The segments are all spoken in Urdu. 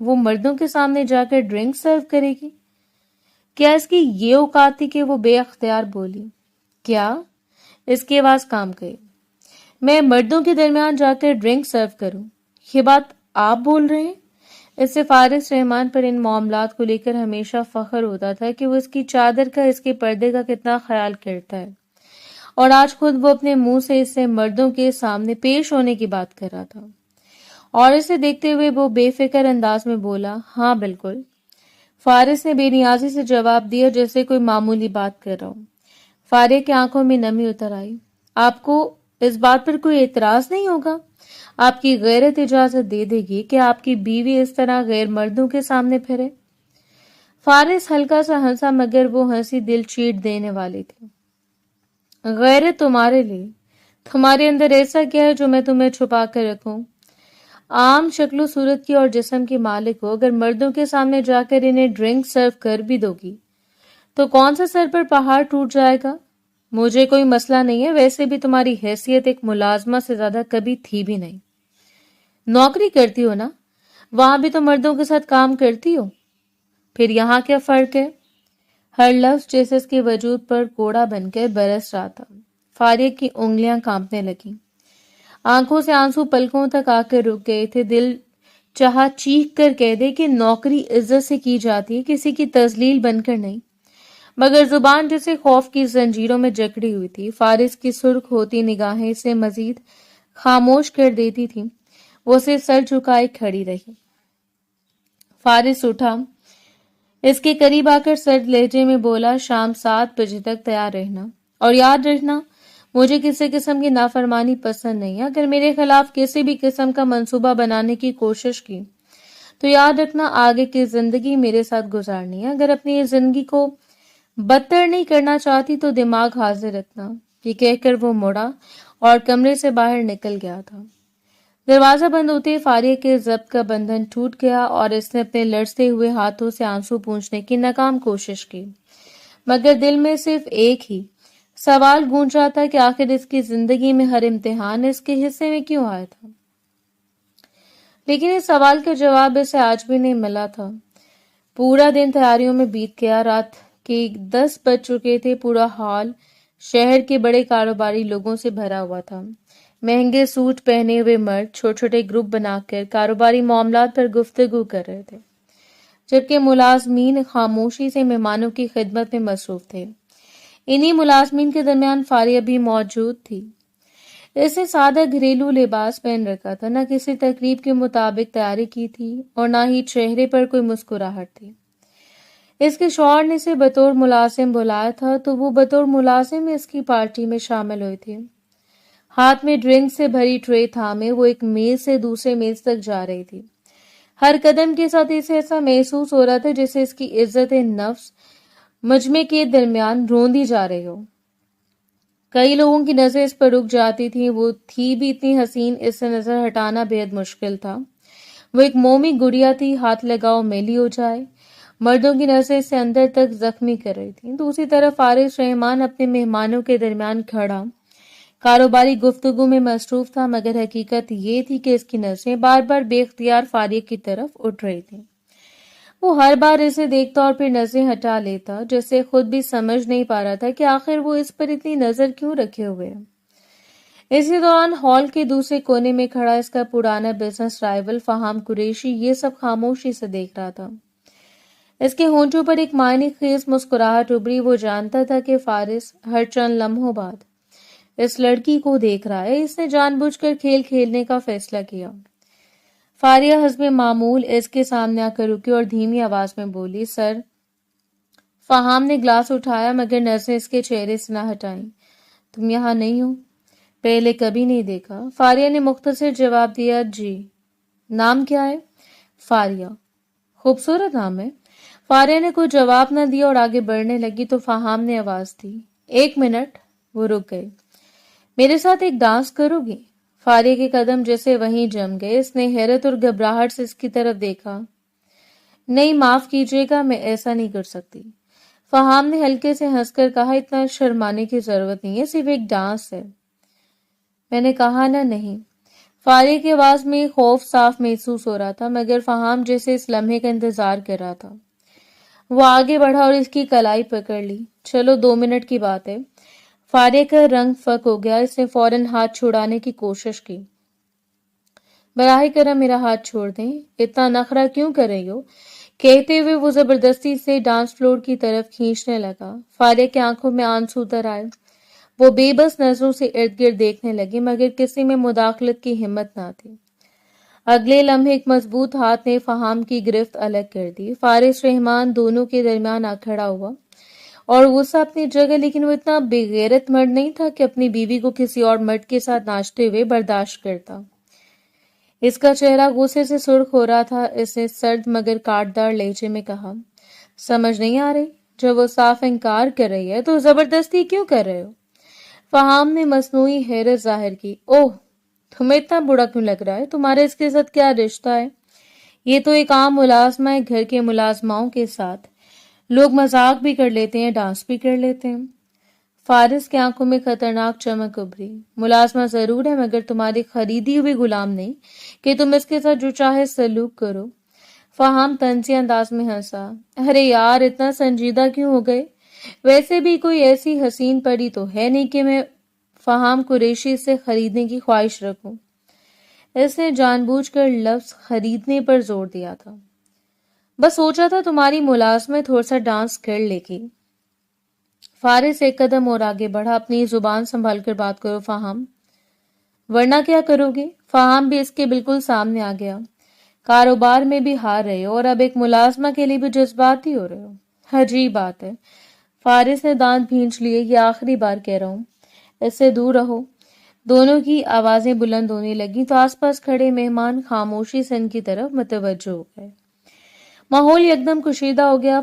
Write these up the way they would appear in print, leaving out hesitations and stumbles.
وہ مردوں کے سامنے جا کر ڈرنک سرو کرے گی؟ کیا اس کی یہ اوقات تھی کہ وہ بے اختیار بولی؟ کیا؟ اس کی آواز کام گئی۔ میں مردوں کے درمیان جا کر ڈرنک سرو کروں؟ یہ بات آپ بول رہے ہیں؟ اس سے فارس رحمان پر ان معاملات کو لے کر ہمیشہ فخر ہوتا تھا کہ وہ اس کی چادر کا، اس کے پردے کا کتنا خیال کرتا ہے، اور آج خود وہ اپنے منہ سے اس سے مردوں کے سامنے پیش ہونے کی بات کر رہا تھا۔ اور اسے دیکھتے ہوئے وہ بے فکر انداز میں بولا، ہاں بالکل۔ فارس نے بے نیازی سے جواب دیا جیسے کوئی معمولی بات کر رہا ہو۔ فارغ کی آنکھوں میں نمی اتر آئی۔ آپ کو اس بات پر کوئی اعتراض نہیں ہوگا؟ آپ کی غیرت اجازت دے دے گی کہ آپ کی بیوی اس طرح غیر مردوں کے سامنے پھرے؟ فارس ہلکا سا ہنسا، مگر وہ ہنسی دل چیٹ دینے والی تھی۔ غیرت تمہارے لیے؟ تمہارے اندر ایسا کیا ہے جو میں تمہیں چھپا کر رکھوں؟ عام شکل و صورت کی اور جسم کی مالک ہو، اگر مردوں کے سامنے جا کر انہیں ڈرنک سرو کر بھی دو گی تو کون سا سر پر پہاڑ ٹوٹ جائے گا؟ مجھے کوئی مسئلہ نہیں ہے، ویسے بھی تمہاری حیثیت ایک ملازمہ سے زیادہ کبھی تھی بھی نہیں۔ نوکری کرتی ہو نا، وہاں بھی تو مردوں کے ساتھ کام کرتی ہو، پھر یہاں کیا فرق ہے؟ ہر لفظ جیسے اس کے وجود پر کوڑا بن کر برس رہا تھا۔ فارغ کی انگلیاں کانپنے لگیں، آنکھوں سے آنسو پلکوں تک آ کر رک گئے تھے۔ دل چاہا چیخ کر کہہ دے کہ نوکری عزت سے کی جاتی ہے، کسی کی تذلیل بن کر نہیں، مگر زبان جیسے خوف کی زنجیروں میں جکڑی ہوئی تھی۔ فارس کی سرخ ہوتی نگاہیں اسے مزید خاموش کر دیتی تھیں۔ وہ اسے سر جھکائے کھڑی رہی۔ فارس اٹھا، اس کے قریب آ کر سرد لہجے میں بولا، شام 7 بجے تک تیار رہنا، اور یاد رکھنا مجھے کسی قسم کی نافرمانی پسند نہیں ہے۔ اگر میرے خلاف کسی بھی قسم کا منصوبہ بنانے کی کوشش کی تو یاد رکھنا آگے کی زندگی میرے ساتھ گزارنی ہے۔ اگر اپنی زندگی کو بدتر نہیں کرنا چاہتی تو دماغ حاضر رکھنا۔ یہ کہہ کر وہ مڑا اور کمرے سے باہر نکل گیا تھا۔ دروازہ بند ہوتے فارغ کے ضبط کا بندھن ٹوٹ گیا اور اس نے اپنے لرزتے ہوئے ہاتھوں سے آنسو پونچھنے کی ناکام کوشش کی، مگر دل میں صرف ایک ہی سوال گونج رہا تھا کہ آخر اس کی زندگی میں ہر امتحان اس کے حصے میں کیوں آیا تھا؟ لیکن اس سوال کا جواب اسے آج بھی نہیں ملا تھا۔ پورا دن تیاریوں میں بیت گیا، رات کے 10 بج چکے تھے۔ پورا ہال شہر کے بڑے کاروباری لوگوں سے بھرا ہوا تھا۔ مہنگے سوٹ پہنے ہوئے مرد چھوٹے چھوٹے گروپ بنا کر کاروباری معاملات پر گفتگو کر رہے تھے، جبکہ ملازمین خاموشی سے مہمانوں کی خدمت میں مصروف تھے۔ انہی ملازمین کے درمیان فاریہ بھی موجود تھی۔ اس نے سادہ گھریلو لباس پہن رکھا تھا، نہ کسی تقریب کے مطابق تیاری کی تھی اور نہ ہی چہرے پر کوئی مسکراہٹ تھی۔ اس کے شوہر نے اسے بطور ملازم بلایا تھا تو وہ بطور ملازم اس کی پارٹی میں شامل ہوئی تھی۔ ہاتھ میں ڈرنک سے بھری ٹرے تھامے وہ ایک میز سے دوسرے میز تک جا رہی تھی۔ ہر قدم کے ساتھ اسے ایسا محسوس ہو رہا تھا جیسے اس کی عزت نفس مجمع کے درمیان روندی جا رہی ہو۔ کئی لوگوں کی نظر اس پر رک جاتی تھی، وہ تھی بھی اتنی حسین، اس سے نظر ہٹانا بےحد مشکل تھا۔ وہ ایک مومی گڑیا تھی، ہاتھ لگاؤ میلی ہو جائے۔ مردوں کی نظر اسے اندر تک زخمی کر رہی تھی۔ دوسری طرف فارس رحمان اپنے مہمانوں کے درمیان کھڑا کاروباری گفتگو میں مصروف تھا، مگر حقیقت یہ تھی کہ اس کی نظریں بار بار بے اختیار فارغ کی طرف اٹھ رہی تھیں۔ وہ ہر بار اسے دیکھتا اور پھر نظریں ہٹا لیتا، جیسے خود بھی سمجھ نہیں پا رہا تھا کہ آخر وہ اس پر اتنی نظر کیوں رکھے ہوئے ہے۔ اسی دوران ہال کے دوسرے کونے میں کھڑا اس کا پرانا بزنس رائیول فہام قریشی یہ سب خاموشی سے دیکھ رہا تھا۔ اس کے ہونٹوں پر ایک معنی خیز مسکراہٹ ابھری۔ وہ جانتا تھا کہ فارس ہر چند لمحوں بعد اس لڑکی کو دیکھ رہا ہے۔ اس نے جان بوجھ کر کھیل کھیلنے کا فیصلہ کیا۔ فاریہ حسب معمول اس کے سامنے آ کر رکی اور دھیمی آواز میں بولی، سر۔ فہام نے گلاس اٹھایا مگر نظریں اس کے چہرے سے نہ ہٹائیں۔ تم یہاں نہیں ہو؟ پہلے کبھی نہیں دیکھا۔ فاریہ نے مختصر جواب دیا، جی۔ نام کیا ہے؟ فاریہ۔ خوبصورت نام ہے۔ فاریہ نے کوئی جواب نہ دیا اور آگے بڑھنے لگی تو فہام نے آواز دی، 1 منٹ۔ وہ رک گئے۔ میرے ساتھ ایک ڈانس کرو گی؟ فاریہ کے قدم جیسے وہیں جم گئے۔ اس نے حیرت اور گھبراہٹ سے اس کی طرف دیکھا۔ نہیں، معاف کیجیے گا، میں ایسا نہیں کر سکتی۔ فہام نے ہلکے سے ہنس کر کہا، اتنا شرمانے کی ضرورت نہیں ہے، صرف ایک ڈانس ہے۔ میں نے کہا نا نہیں۔ فارغ کی آواز میں خوف صاف محسوس ہو رہا تھا، مگر فہام جیسے اس لمحے کا انتظار کر رہا تھا۔ وہ آگے بڑھا اور اس کی کلائی پکڑ لی۔ چلو 2 منٹ کی بات ہے۔ فارغ کا رنگ فک ہو گیا، اس نے فوراً ہاتھ چھڑانے کی کوشش کی۔ براہ کرم میرا ہاتھ چھوڑ دیں، اتنا نخرہ کیوں کر رہی ہو؟ کہتے ہوئے وہ زبردستی سے ڈانس فلور کی طرف کھینچنے لگا۔ فارغ کی آنکھوں میں آنسو اتر آئے۔ وہ بے بس نظروں سے ارد گرد دیکھنے لگے، مگر کسی میں مداخلت کی ہمت نہ تھی۔ اگلے لمحے ایک مضبوط ہاتھ نے فہام کی گرفت الگ کر دی۔ فارس رحمان دونوں کے درمیان آ کھڑا ہوا اور غصہ اپنی جگہ، لیکن وہ اتنا بے غیرت مرد نہیں تھا کہ اپنی بیوی کو کسی اور مرد کے ساتھ ناچتے ہوئے برداشت کرتا۔ اس کا چہرہ غصے سے سرخ ہو رہا تھا۔ اس نے سرد مگر کاٹدار لہجے میں کہا، سمجھ نہیں آ رہی؟ جب وہ صاف انکار کر رہی ہے تو زبردستی کیوں کر رہے ہو؟ فہام نے مصنوعی حیرت ظاہر کی۔ اوہ، تمہیں اتنا برا کیوں لگ رہا ہے؟ تمہارا اس کے ساتھ کیا رشتہ ہے؟ یہ تو ایک عام ملازمہ ہے گھر کے ملازماؤں کے ساتھ۔ لوگ مذاق بھی کر لیتے ہیں، ڈانس بھی کر لیتے ہیں۔ فارس کی آنکھوں میں خطرناک چمک ابھری۔ ملازمہ ضرور ہے، مگر تمہاری خریدی ہوئی غلام نہیں کہ تم اس کے ساتھ جو چاہے سلوک کرو۔ فہام طنزی انداز میں ہنسا۔ ارے یار، اتنا سنجیدہ کیوں ہو گئے؟ ویسے بھی کوئی ایسی حسین پری تو ہے نہیں کہ میں فہام قریشی سے خریدنے کی خواہش رکھوں۔ اس نے جان بوجھ کر لفظ خریدنے پر زور دیا تھا۔ بس سوچا تھا تمہاری ملازمت تھوڑا سا ڈانس کر لے گی۔ فارس ایک قدم اور آگے بڑھا۔ اپنی زبان سنبھال کر بات کرو فہام، ورنہ کیا کرو گے؟ فہام بھی اس کے بالکل سامنے آ گیا۔ کاروبار میں بھی ہار رہے ہو اور اب ایک ملازمہ کے لیے بھی جذباتی ہو رہے ہو۔ عجیب بات ہے۔ فارس نے دانت بھینچ لیے۔ یہ آخری بار کہہ رہا ہوں، اس سے دور رہو۔ دونوں کی آوازیں بلند ہونے لگیں تو آس پاس کھڑے مہمان خاموشی سے ان کی طرف متوجہ ہو گئے۔ ماحول یکدم کشیدہ ہو گیا۔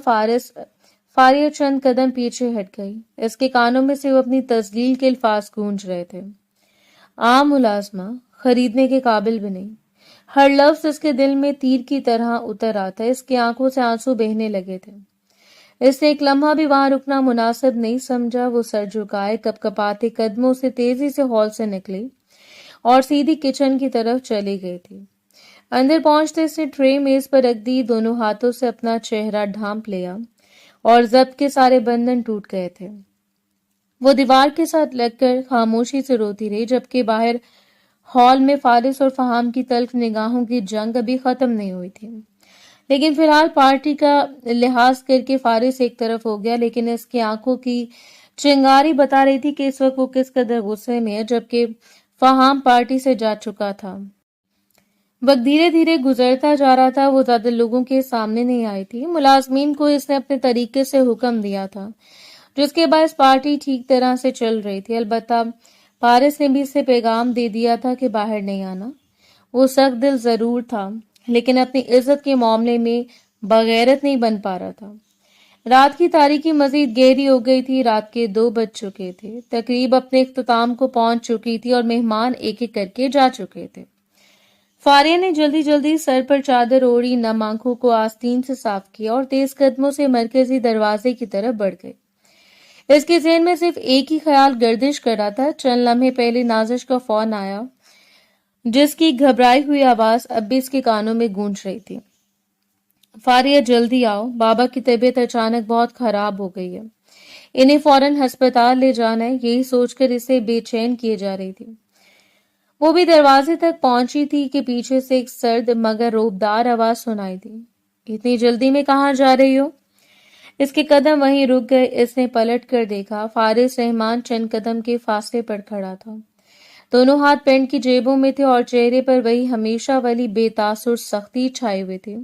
فاریہ چند قدم پیچھے ہٹ گئی۔ اس کے کانوں میں سے وہ اپنی تذلیل کے الفاظ گونج رہے تھے۔ عام ملازمہ، خریدنے کے قابل بھی نہیں۔ ہر لفظ اس کے دل میں تیر کی طرح اتر آتا۔ اس کی آنکھوں سے آنسو بہنے لگے تھے۔ اس نے ایک لمحہ بھی وہاں رکنا مناسب نہیں سمجھا۔ وہ سر جھکائے کپ کپاتے قدموں سے تیزی سے ہال سے نکلی اور سیدھی کچن کی طرف چلی گئی تھی۔ اندر پہنچتے اس نے ٹرے میز پر رکھ دی، دونوں ہاتھوں سے اپنا چہرہ ڈھانپ لیا اور ضبط کے سارے بندھن ٹوٹ گئے تھے۔ وہ دیوار کے ساتھ لگ کر خاموشی سے روتی رہی، جبکہ باہر ہال میں فارس اور فہام کی تلخ نگاہوں کی جنگ ابھی ختم نہیں ہوئی تھی۔ لیکن فی الحال پارٹی کا لحاظ کر کے فارس ایک طرف ہو گیا، لیکن اس کی آنکھوں کی چنگاری بتا رہی تھی کہ اس وقت وہ کس قدر غصے میں ہے، جبکہ فہام پارٹی سے جا چکا تھا۔ وقت دھیرے دھیرے گزرتا جا رہا تھا۔ وہ زیادہ لوگوں کے سامنے نہیں آئی تھی۔ ملازمین کو اس نے اپنے طریقے سے حکم دیا تھا، جس کے باعث پارٹی ٹھیک طرح سے چل رہی تھی۔ البتہ فارس نے بھی اسے پیغام دے دیا تھا کہ باہر نہیں آنا۔ وہ سخت دل ضرور تھا، لیکن اپنی عزت کے معاملے میں بغیرت نہیں بن پا رہا تھا۔ رات کی تاریکی مزید گہری ہو گئی تھی۔ رات کے 2 بج چکے تھے۔ تقریب اپنے اختتام کو پہنچ چکی تھی اور مہمان ایک ایک کر کے جا چکے تھے۔ فاریہ نے جلدی جلدی سر پر چادر اوڑھی، نم آنکھوں کو آستین سے صاف کیا اور تیز قدموں سے مرکزی دروازے کی طرف بڑھ گئی۔ اس کے ذہن میں صرف ایک ہی خیال گردش کر رہا تھا۔ چند لمحے پہلے نازش کا فون آیا، جس کی گھبرائی ہوئی آواز اب بھی اس کے کانوں میں گونج رہی تھی۔ فاریہ، جلدی آؤ، بابا کی طبیعت اچانک بہت خراب ہو گئی ہے، انہیں فوراً ہسپتال لے جانا ہے۔ یہی سوچ کر اسے بے چین کیے جا رہی تھی۔ وہ بھی دروازے تک پہنچی تھی کہ پیچھے سے ایک سرد مگر روبدار آواز سنائی دی۔ اتنی جلدی میں کہاں جا رہی ہو؟ اس کے قدم وہیں رک گئے۔ اس نے پلٹ کر دیکھا۔ فارس رحمان چند قدم کے فاصلے پر کھڑا تھا۔ دونوں ہاتھ پینٹ کی جیبوں میں تھے اور چہرے پر وہی ہمیشہ والی بے تاثر سختی چھائی ہوئی تھی۔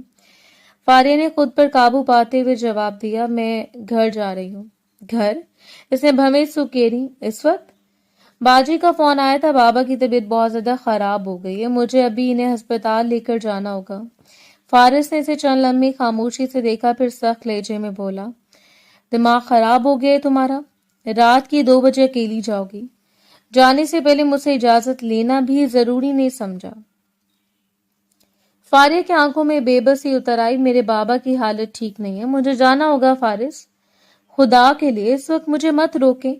فاریہ نے خود پر قابو پاتے ہوئے جواب دیا، میں گھر جا رہی ہوں۔ گھر؟ اس نے بھویں سے کیری، اس وقت؟ باجی کا فون آیا تھا، بابا کی طبیعت بہت زیادہ خراب ہو گئی ہے، مجھے ابھی انہیں ہسپتال لے کر جانا ہوگا۔ فارس نے اسے چند لمحے خاموشی سے دیکھا، پھر سخت لہجے میں بولا، دماغ خراب ہو گیا ہے تمہارا؟ رات کی 2 بجے اکیلی جاؤ گی؟ جانے سے پہلے مجھ سے اجازت لینا بھی ضروری نہیں سمجھا؟ فاریہ کی آنکھوں میں بے بسی اتر آئی۔ میرے بابا کی حالت ٹھیک نہیں ہے، مجھے جانا ہوگا فارس، خدا کے لیے اس وقت مجھے مت روکیں۔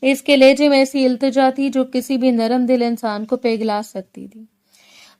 اس کے لہجے میں ایسی التجا تھی جو کسی بھی نرم دل انسان کو پگھلا سکتی تھی۔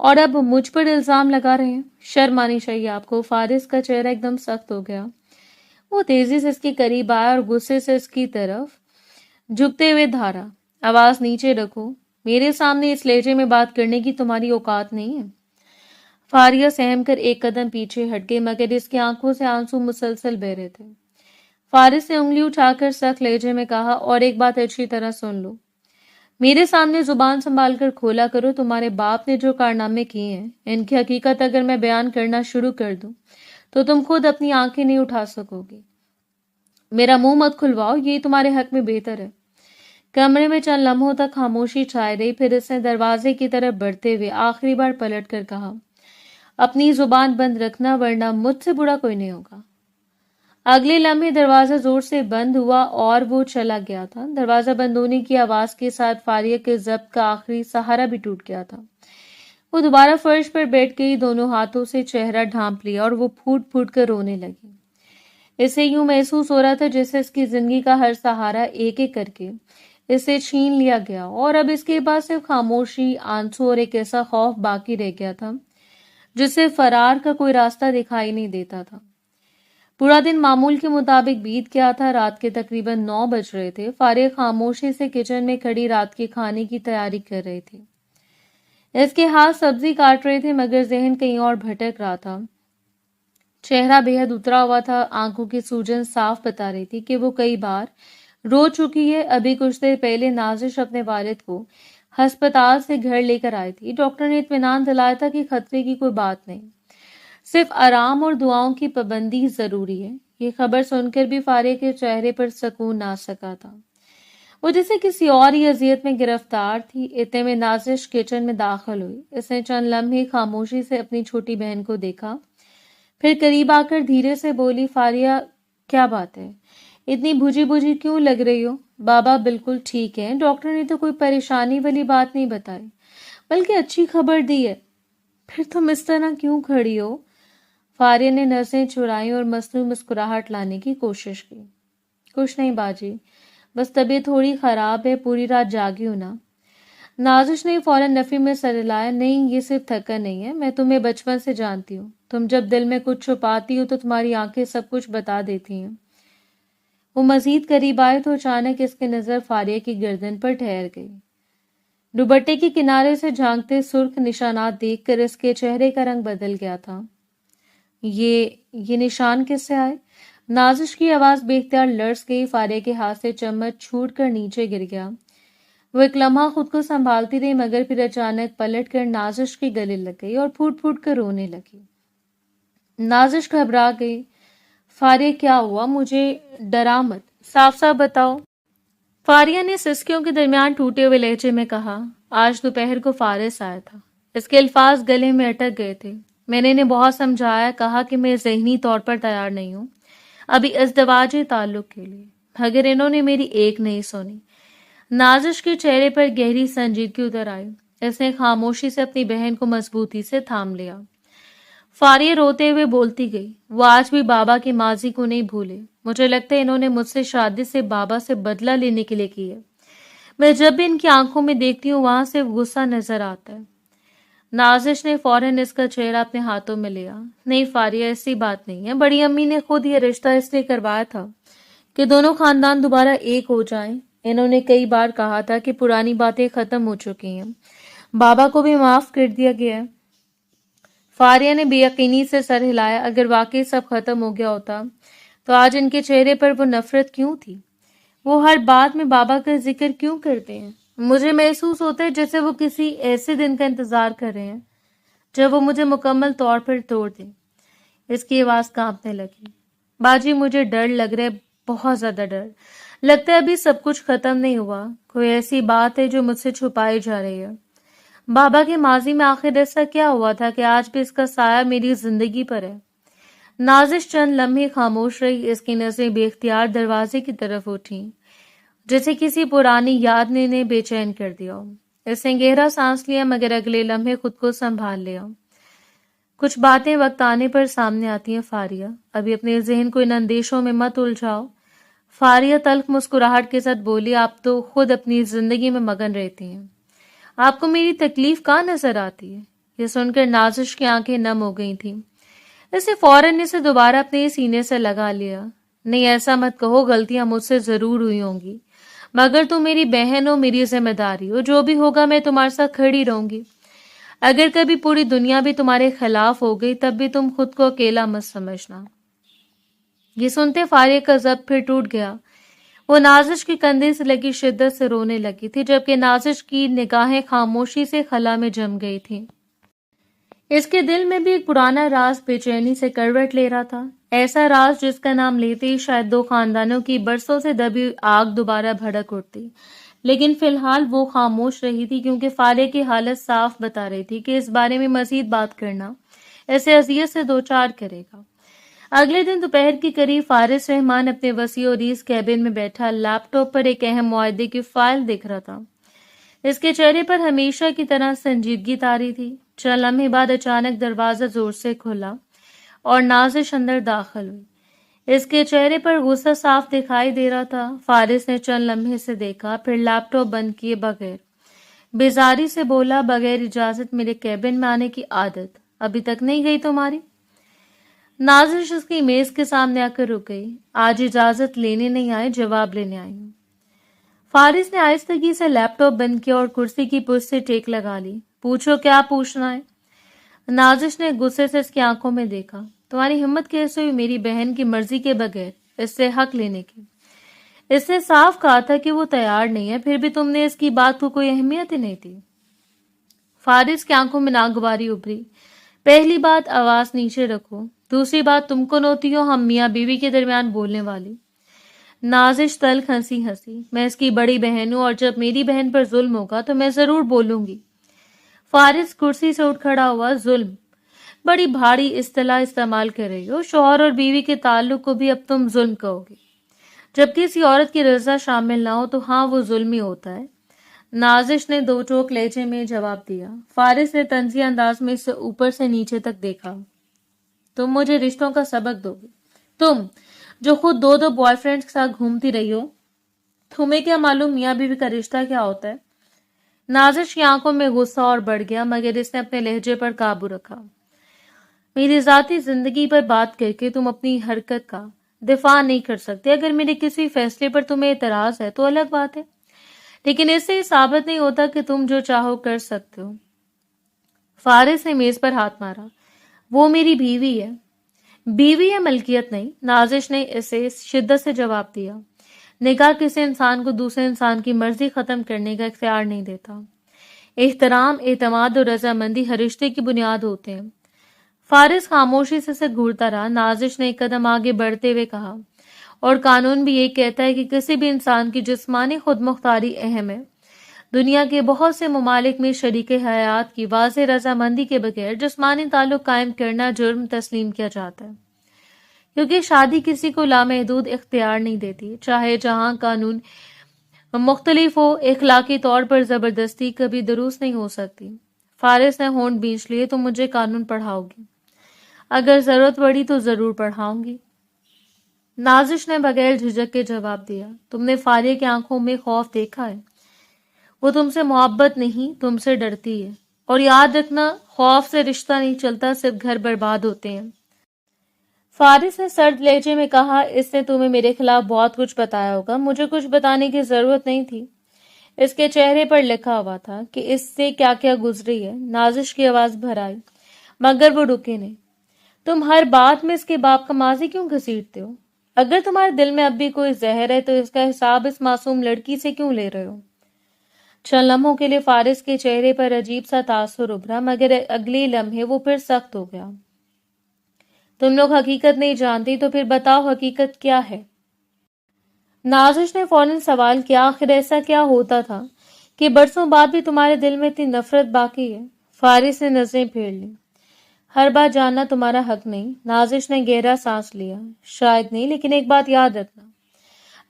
اور اب مجھ پر الزام لگا رہے ہیں؟ شرم آنی چاہیے آپ کو۔ فارس کا چہرہ ایک دم سخت ہو گیا۔ وہ تیزی سے اس کے قریب آیا اور غصے سے اس کی طرف جھکتے ہوئے دھارا، آواز نیچے رکھو، میرے سامنے اس لہجے میں بات کرنے کی تمہاری اوقات نہیں ہے۔ فاریہ سہم کر ایک قدم پیچھے ہٹ گئی، مگر اس کی آنکھوں سے آنسو مسلسل بہ رہے تھے۔ فارس نے انگلی اٹھا کر سخت لہجے میں کہا، اور ایک بات اچھی طرح سن لو، میرے سامنے زبان سنبھال کر کھولا کرو۔ تمہارے باپ نے جو کارنامے کیے ہیں، ان کی حقیقت اگر میں بیان کرنا شروع کر دوں تو تم خود اپنی آنکھیں نہیں اٹھا سکو گی۔ میرا منہ مت کھلواؤ، یہ تمہارے حق میں بہتر ہے۔ کمرے میں چند لمحوں تک خاموشی چھائے رہی، پھر اس نے دروازے کی طرف بڑھتے ہوئے آخری بار پلٹ کر کہا، اپنی زبان بند رکھنا ورنہ مجھ سے برا کوئی نہیں ہوگا۔ اگلے لمحے دروازہ زور سے بند ہوا اور وہ چلا گیا تھا۔ دروازہ بند ہونے کی آواز کے ساتھ فاریہ کے ضبط کا آخری سہارا بھی ٹوٹ گیا تھا۔ وہ دوبارہ فرش پر بیٹھ گئی، دونوں ہاتھوں سے چہرہ ڈھانپ لیا اور وہ پھوٹ پھوٹ کر رونے لگی۔ اسے یوں محسوس ہو رہا تھا جیسے اس کی زندگی کا ہر سہارا ایک ایک کر کے اسے چھین لیا گیا، اور اب اس کے پاس صرف خاموشی، آنسو اور ایک ایسا خوف باقی رہ گیا تھا جس سے فرار کا کوئی راستہ دکھائی نہیں دیتا تھا۔ پورا دن معمول کے مطابق بیت گیا تھا۔ رات کے تقریباً 9 بج رہے تھے۔ فارغ خاموشی سے کچن میں کھڑی رات کے کھانے کی تیاری کر رہی تھی۔ اس کے ہاتھ سبزی کاٹ رہے تھے، مگر ذہن کہیں اور بھٹک رہا تھا۔ چہرہ بے حد اترا ہوا تھا، آنکھوں کی سوجن صاف بتا رہی تھی کہ وہ کئی بار رو چکی ہے۔ ابھی کچھ دیر پہلے نازش اپنے والد کو ہسپتال سے گھر لے کر آئی تھی۔ ڈاکٹر نے اطمینان دلایا تھا کہ خطرے کی کوئی بات نہیں، صرف آرام اور دعاؤں کی پابندی ضروری ہے۔ یہ خبر سن کر بھی فارغ کے چہرے پر سکون نہ آ سکا تھا، وہ جیسے کسی اور ہی اذیت میں گرفتار تھی۔ اتنے میں نازش کچن میں داخل ہوئی۔ اس نے چند لمحے خاموشی سے اپنی چھوٹی بہن کو دیکھا، پھر قریب آ کر دھیرے سے بولی، فاریہ کیا بات ہے؟ اتنی بجھی بجھی کیوں لگ رہی ہو؟ بابا بالکل ٹھیک ہے، ڈاکٹر نے تو کوئی پریشانی والی بات نہیں بتائی، بلکہ اچھی خبر دی ہے۔ پھر تم اس طرح کیوں کھڑی ہو؟ فاریہ نے نظریں چرائیں اور مصنوعی مسکراہٹ لانے کی کوشش کی۔ کچھ نہیں باجی، بس طبیعت تھوڑی خراب ہے، پوری رات جاگی ہوں نا۔ نازش نے فوراً نفی میں سر ہلایا، نہیں یہ صرف تھکن نہیں ہے، میں تمہیں بچپن سے جانتی ہوں، تم جب دل میں کچھ چھپاتی ہو تو تمہاری آنکھیں سب کچھ بتا دیتی ہیں۔ وہ مزید قریب آئے تو اچانک اس کی نظر فاریہ کی گردن پر ٹھہر گئی۔ دوپٹے کے کنارے سے جھانکتے سرخ نشانات دیکھ کر اس کے چہرے کا رنگ بدل گیا تھا۔ یہ نشان کس سے آئے؟ نازش کی آواز بے اختیار لرز گئی۔ فاریہ کے ہاتھ سے چمچ چھوٹ کر نیچے گر گیا۔ وہ ایک لمحہ خود کو سنبھالتی رہی، مگر پھر اچانک پلٹ کر نازش کے گلے لگ گئی اور پھوٹ پھوٹ کر رونے لگی۔ نازش گھبرا گئی۔ فاریہ کیا ہوا؟ مجھے ڈرا مت، صاف صاف بتاؤ۔ فاریہ نے سسکیوں کے درمیان ٹوٹے ہوئے لہجے میں کہا، آج دوپہر کو فارس آیا تھا۔ اس کے الفاظ گلے میں اٹک گئے تھے۔ میں نے انہیں بہت سمجھایا، کہا کہ میں ذہنی طور پر تیار نہیں ہوں ابھی ازدواجی تعلق کے لیے، مگر انہوں نے میری ایک نہیں سنی۔ نازش کے چہرے پر گہری سنجیدگی اتر آئی۔ اس نے خاموشی سے اپنی بہن کو مضبوطی سے تھام لیا۔ فاریہ روتے ہوئے بولتی گئی، وہ آج بھی بابا کے ماضی کو نہیں بھولے۔ مجھے لگتا ہے انہوں نے مجھ سے شادی سے بابا سے بدلہ لینے کے لیے کی ہے۔ میں جب بھی ان کی آنکھوں میں دیکھتی ہوں وہاں صرف غصہ نظر آتا ہے۔ نازش نے فوراً اس کا چہرہ اپنے ہاتھوں میں لیا۔ نہیں فاریہ، ایسی بات نہیں ہے، بڑی امی نے خود یہ رشتہ اس لیے کروایا تھا کہ دونوں خاندان دوبارہ ایک ہو جائیں۔ انہوں نے کئی بار کہا تھا کہ پرانی باتیں ختم ہو چکی ہیں، بابا کو بھی معاف کر دیا گیا ہے۔ فاریہ نے بے یقینی سے سر ہلایا۔ اگر واقعی سب ختم ہو گیا ہوتا تو آج ان کے چہرے پر وہ نفرت کیوں تھی؟ وہ ہر بات میں بابا کا ذکر کیوں کرتے ہیں؟ مجھے محسوس ہوتا ہے جیسے وہ کسی ایسے دن کا انتظار کر رہے ہیں جب وہ مجھے مکمل طور پر توڑ دیں۔ اس کی آواز کانپنے لگی۔ باجی مجھے ڈر لگ رہا ہے، بہت زیادہ ڈر لگتا ہے۔ ابھی سب کچھ ختم نہیں ہوا، کوئی ایسی بات ہے جو مجھ سے چھپائی جا رہی ہے۔ بابا کے ماضی میں آخر ایسا کیا ہوا تھا کہ آج بھی اس کا سایہ میری زندگی پر ہے؟ نازش چند لمحے خاموش رہی۔ اس کی نظریں بے اختیار دروازے کی طرف اٹھیں، جیسے کسی پرانی یاد نے انہیں بے چین کر دیا ہو۔ اس نے گہرا سانس لیا، مگر اگلے لمحے خود کو سنبھال لیا۔ کچھ باتیں وقت آنے پر سامنے آتی ہیں فاریہ، ابھی اپنے ذہن کو ان اندیشوں میں مت الجھاؤ۔ فاریہ تلخ مسکراہٹ کے ساتھ بولی، آپ تو خود اپنی زندگی میں مگن رہتی ہیں، آپ کو میری تکلیف کہاں نظر آتی ہے؟ یہ سن کر نازش کی آنکھیں نم ہو گئی تھیں۔ اسے فوراً اسے دوبارہ اپنے سینے سے لگا لیا۔ نہیں، ایسا مت کہو، غلطیاں مجھ سے ضرور ہوئی ہوں گی، مگر تم میری بہن ہو، میری ذمہ داری ہو، جو بھی ہوگا میں تمہارے ساتھ کھڑی رہوں گی۔ اگر کبھی پوری دنیا بھی تمہارے خلاف ہو گئی تب بھی تم خود کو اکیلا مت سمجھنا۔ یہ سنتے فاریہ کا ضبط پھر ٹوٹ گیا۔ وہ نازش کے کندھے سے لگی شدت سے رونے لگی تھی، جبکہ نازش کی نگاہیں خاموشی سے خلا میں جم گئی تھیں۔ اس کے دل میں بھی ایک پرانا راز بے چینی سے کروٹ لے رہا تھا، ایسا راز جس کا نام لیتے ہی شاید دو خاندانوں کی برسوں سے دبی آگ دوبارہ بھڑک اٹھتی۔ لیکن فی الحال وہ خاموش رہی تھی، کیونکہ فاریہ کی حالت صاف بتا رہی تھی کہ اس بارے میں مزید بات کرنا اسے اذیت سے دوچار کرے گا۔ اگلے دن دوپہر کے قریب فارس رحمان اپنے وسیع و عریض کیبن میں بیٹھا لیپ ٹاپ پر ایک اہم معاہدے کی فائل دیکھ رہا تھا۔ اس کے چہرے پر ہمیشہ کی طرح سنجیدگی طاری تھی۔ چند لمحے بعد اچانک دروازہ زور سے کھلا اور نازش اندر داخل ہوئی۔ اس کے چہرے پر غصہ صاف دکھائی دے رہا تھا۔ فارس نے چند لمحے سے دیکھا، پھر لیپ ٹاپ بند کیے بغیر بیزاری سے بولا، بغیر اجازت میرے کیبن میں آنے کی عادت ابھی تک نہیں گئی تمہاری؟ نازش اس کی میز کے سامنے آ کر رک گئی۔ آج اجازت لینے نہیں آئے، جواب لینے آئی ہوں۔ فارس نے آہستگی سے لیپ ٹاپ بند کیا اور کرسی کی پشت سے ٹیک لگا لی۔ پوچھو، کیا پوچھنا ہے؟ نازش نے غصے سے اس کی آنکھوں میں دیکھا۔ تمہاری ہمت کیسے ہوئی میری بہن کی مرضی کے بغیر اس سے حق لینے کی؟ اس نے صاف کہا تھا کہ وہ تیار نہیں ہے، پھر بھی تم نے اس کی بات کو کوئی اہمیت ہی نہیں دی۔ فارس کی آنکھوں میں ناگواری ابھری۔ پہلی بات، آواز نیچے رکھو۔ دوسری بات، تم کون ہوتی ہو ہم میاں بیوی کے درمیان بولنے والی؟ نازش تلخ ہنسی۔ میں اس کی بڑی بہن ہوں، اور جب میری بہن پر ظلم ہوگا تو میں ضرور بولوں گی۔ فارس کرسی سے اٹھ کھڑا ہوا۔ ظلم؟ بڑی بھاری اصطلاح استعمال کر رہی ہو۔ شوہر اور بیوی کے تعلق کو بھی اب تم ظلم کہو گی؟ جب کسی عورت کی رضا شامل نہ ہو تو ہاں، وہ ظلم ہی ہوتا ہے، نازش نے دو ٹوک لہجے میں جواب دیا۔ فارس نے طنزیہ انداز میں اسے اوپر سے نیچے تک دیکھا۔ تم مجھے رشتوں کا سبق دو گی؟ تم جو خود دو بوائے فرینڈز کے ساتھ گھومتی رہی ہو، تمہیں کیا معلوم میاں بیوی کا رشتہ کیا ہوتا ہے؟ نازش کی آنکھوں میں غصہ اور بڑھ گیا، مگر اس نے اپنے لہجے پر قابو رکھا۔ میری ذاتی زندگی پر بات کر کے تم اپنی حرکت کا دفاع نہیں کر سکتے۔ اگر میرے کسی فیصلے پر تمہیں اعتراض ہے تو الگ بات ہے، لیکن اس سے یہ ثابت نہیں ہوتا کہ تم جو چاہو کر سکتے ہو۔ فارس نے میز پر ہاتھ مارا۔ وہ میری بیوی ہے۔ بیوی ہے، ملکیت نہیں، نازش نے اسے شدت سے جواب دیا۔ نکاح کسی انسان کو دوسرے انسان کی مرضی ختم کرنے کا اختیار نہیں دیتا۔ احترام، اعتماد اور رضامندی ہر رشتے کی بنیاد ہوتے ہیں۔ فارس خاموشی سے گھورتا رہا۔ نازش نے ایک قدم آگے بڑھتے ہوئے کہا، اور قانون بھی یہ کہتا ہے کہ کسی بھی انسان کی جسمانی خود مختاری اہم ہے۔ دنیا کے بہت سے ممالک میں شریک حیات کی واضح رضامندی کے بغیر جسمانی تعلق قائم کرنا جرم تسلیم کیا جاتا ہے، کیونکہ شادی کسی کو لامحدود اختیار نہیں دیتی۔ چاہے جہاں قانون مختلف ہو، اخلاقی طور پر زبردستی کبھی درست نہیں ہو سکتی۔ فارس نے ہونٹ بھینچ لیے۔ تو مجھے قانون پڑھاؤ گی؟ اگر ضرورت پڑی تو ضرور پڑھاؤں گی، نازش نے بغیر جھجک کے جواب دیا۔ تم نے فاریہ کی آنکھوں میں خوف دیکھا ہے؟ وہ تم سے محبت نہیں، تم سے ڈرتی ہے، اور یاد رکھنا، خوف سے رشتہ نہیں چلتا، صرف گھر برباد ہوتے ہیں۔ فارس نے سرد لہجے میں کہا، اس نے تمہیں میرے خلاف بہت کچھ بتایا ہوگا، مجھے کچھ بتانے کی ضرورت نہیں تھی۔ اس کے چہرے پر لکھا ہوا تھا کہ اس سے کیا کیا گزری ہے۔ نازش کی آواز بھر آئی، مگر وہ رکے نہیں۔ تم ہر بات میں اس کے باپ کا ماضی کیوں گھسیٹتے ہو؟ اگر تمہارے دل میں اب بھی کوئی زہر ہے تو اس کا حساب اس معصوم لڑکی سے کیوں لے رہے ہو؟ چند لمحوں کے لیے فارس کے چہرے پر عجیب سا تاثر ابھرا، مگر اگلے لمحے وہ پھر سخت ہو گیا۔ تم لوگ حقیقت نہیں جانتی، تو پھر بتاؤ حقیقت کیا ہے؟ نازش نے فوراً سوال کیا۔ آخر ایسا کیا ہوتا تھا کہ برسوں بعد بھی تمہارے دل میں اتنی نفرت باقی ہے؟ فارس نے نظریں پھیر لیں۔ ہر بات جاننا تمہارا حق نہیں، نازش نے گہرا سانس لیا۔ شاید نہیں، لیکن ایک بات یاد رکھنا،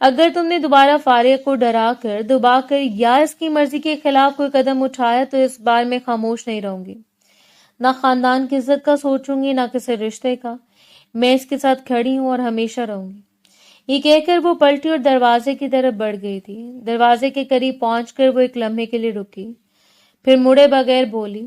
اگر تم نے دوبارہ فاریہ کو ڈرا کر، دبا کر یا اس کی مرضی کے خلاف کوئی قدم اٹھایا تو اس بار میں خاموش نہیں رہوں گی۔ نہ خاندان کی عزت کا سوچوں گی، نہ کسی رشتے کا۔ میں اس کے ساتھ کھڑی ہوں اور ہمیشہ رہوں گی۔ یہ کہہ کر وہ پلٹی اور دروازے کی طرف بڑھ گئی تھی۔ دروازے کے قریب پہنچ کر وہ ایک لمحے کے لیے رکی، پھر مڑے بغیر بولی،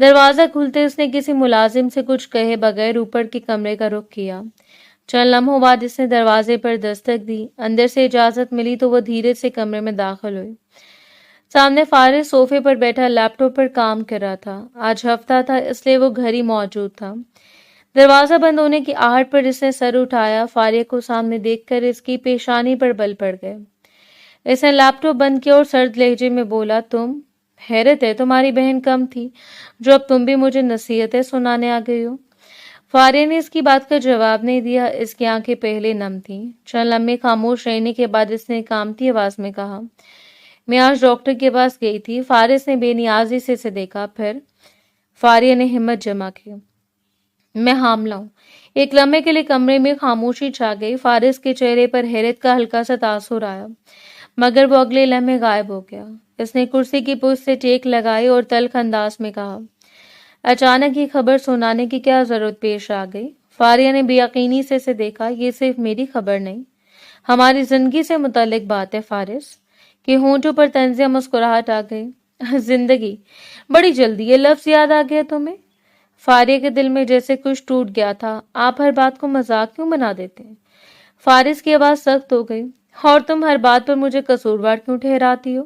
دروازہ کھلتے اس نے کسی ملازم سے کچھ کہے بغیر اوپر کے کمرے کا رخ کیا۔ چند لمحوں بعد اس نے دروازے پر دستک دی۔ اندر سے اجازت ملی تو وہ دھیرے سے کمرے میں داخل ہوئی۔ سامنے فارس صوفے پر بیٹھا لیپ ٹاپ پر کام کر رہا تھا۔ آج ہفتہ تھا اس لیے وہ گھر ہی موجود تھا۔ دروازہ بند ہونے کی آہٹ پر اس نے سر اٹھایا۔ فارغ کو سامنے دیکھ کر اس کی پیشانی پر بل پڑ گئے۔ اس نے لیپ ٹاپ بند کیا اور سرد لہجے میں بولا، تم؟ حیرت ہے، تمہاری بہن کم تھی جو اب تم بھی مجھے نصیحتیں سنانے آ گئی ہو۔ فارغ نے اس کی بات کا جواب نہیں دیا۔ اس کی آنکھیں پہلے نم تھیں۔ چند لمحے خاموش رہنے کے بعد اس نے کانپتی آواز میں کہا، میں آج ڈاکٹر کے پاس گئی تھی۔ فارس نے بے نیازی سے اسے دیکھا۔ پھر؟ فارغ نے ہمت جمع کی، میں حاملہ ہوں۔ ایک لمحے کے لیے کمرے میں خاموشی چھا گئی۔ فارس کے چہرے پر حیرت کا ہلکا سا تاثر آیا، مگر وہ اگلے لمحے غائب ہو گیا۔ اس نے کرسی کی پشت سے ٹیک لگائی اور تلخ انداز میں کہا، اچانک یہ خبر سنانے کی کیا ضرورت پیش آ گئی؟ فارغ نے بے یقینی سے اسے دیکھا، یہ صرف میری خبر نہیں، ہماری زندگی سے متعلق بات ہے۔ فارس کے ہونٹوں پر طنزیہ مسکراہٹ آ گئی۔ زندگی؟ بڑی جلدی یہ لفظ یاد آ گیا تمہیں؟ فارغ کے دل میں جیسے کچھ ٹوٹ گیا تھا۔ آپ ہر بات کو مذاق کیوں بنا دیتے ہیں؟ فارس کی آواز سخت ہو گئی۔ اور تم ہر بات پر مجھے قصوروار کیوں ٹھہراتی ہو؟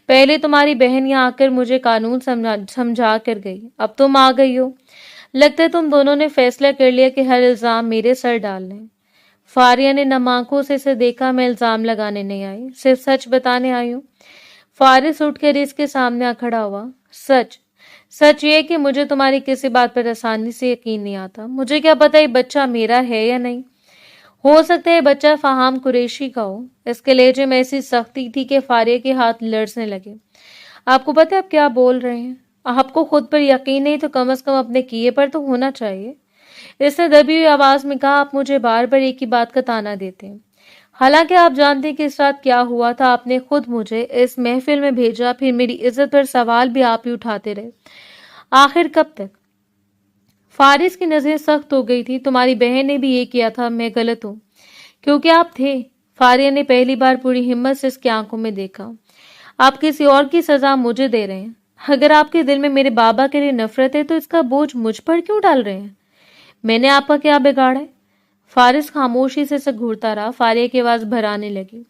پہلے تمہاری بہن یہاں آ کر مجھے قانون سمجھا کر گئی، اب تم آ گئی ہو۔ لگتا ہے تم دونوں نے فیصلہ کر لیا کہ ہر الزام میرے سر ڈالنے۔ فارغ نے نم آنکھوں سے اسے دیکھا، میں الزام لگانے نہیں آئی، صرف سچ بتانے آئی ہوں۔ فارس اٹھ کر اس کے سامنے آ کھڑا ہوا۔ سچ یہ کہ مجھے تمہاری کسی بات پر آسانی سے یقین نہیں آتا۔ مجھے کیا پتا یہ بچہ میرا ہے یا نہیں؟ ہو سکتا ہے بچہ فہام قریشی کا ہو۔ اس کے لہجے میں ایسی سختی تھی کہ فارغ کے ہاتھ لرزنے لگے۔ آپ کو پتا ہے آپ کیا بول رہے ہیں؟ آپ کو خود پر یقین نہیں تو کم از کم اپنے کیے پر تو ہونا چاہیے۔ اس نے دبی ہوئی آواز میں کہا، آپ مجھے بار بار ایک ہی بات کا طعنہ دیتے ہیں، حالانکہ آپ جانتے ہیں کہ اس رات کیا ہوا تھا۔ آپ نے خود مجھے اس محفل میں بھیجا، پھر میری عزت پر سوال بھی آپ ہی اٹھاتے رہے۔ آخر کب تک؟ فارس کی نظریں سخت ہو گئی تھی۔ تمہاری بہن نے بھی یہ کیا تھا، میں غلط ہوں؟ کیونکہ آپ تھے۔ فارغ نے پہلی بار پوری ہمت سے اس کی آنکھوں میں دیکھا۔ آپ کسی اور کی سزا مجھے دے رہے ہیں۔ اگر آپ کے دل میں میرے بابا کے لیے نفرت ہے تو اس کا بوجھ مجھ پر کیوں ڈال رہے ہیں؟ میں نے آپ کا کیا بگاڑا ہے؟ فارس خاموشی سے اسے گھورتا رہا۔ فارغ کی آواز بھرانے لگی،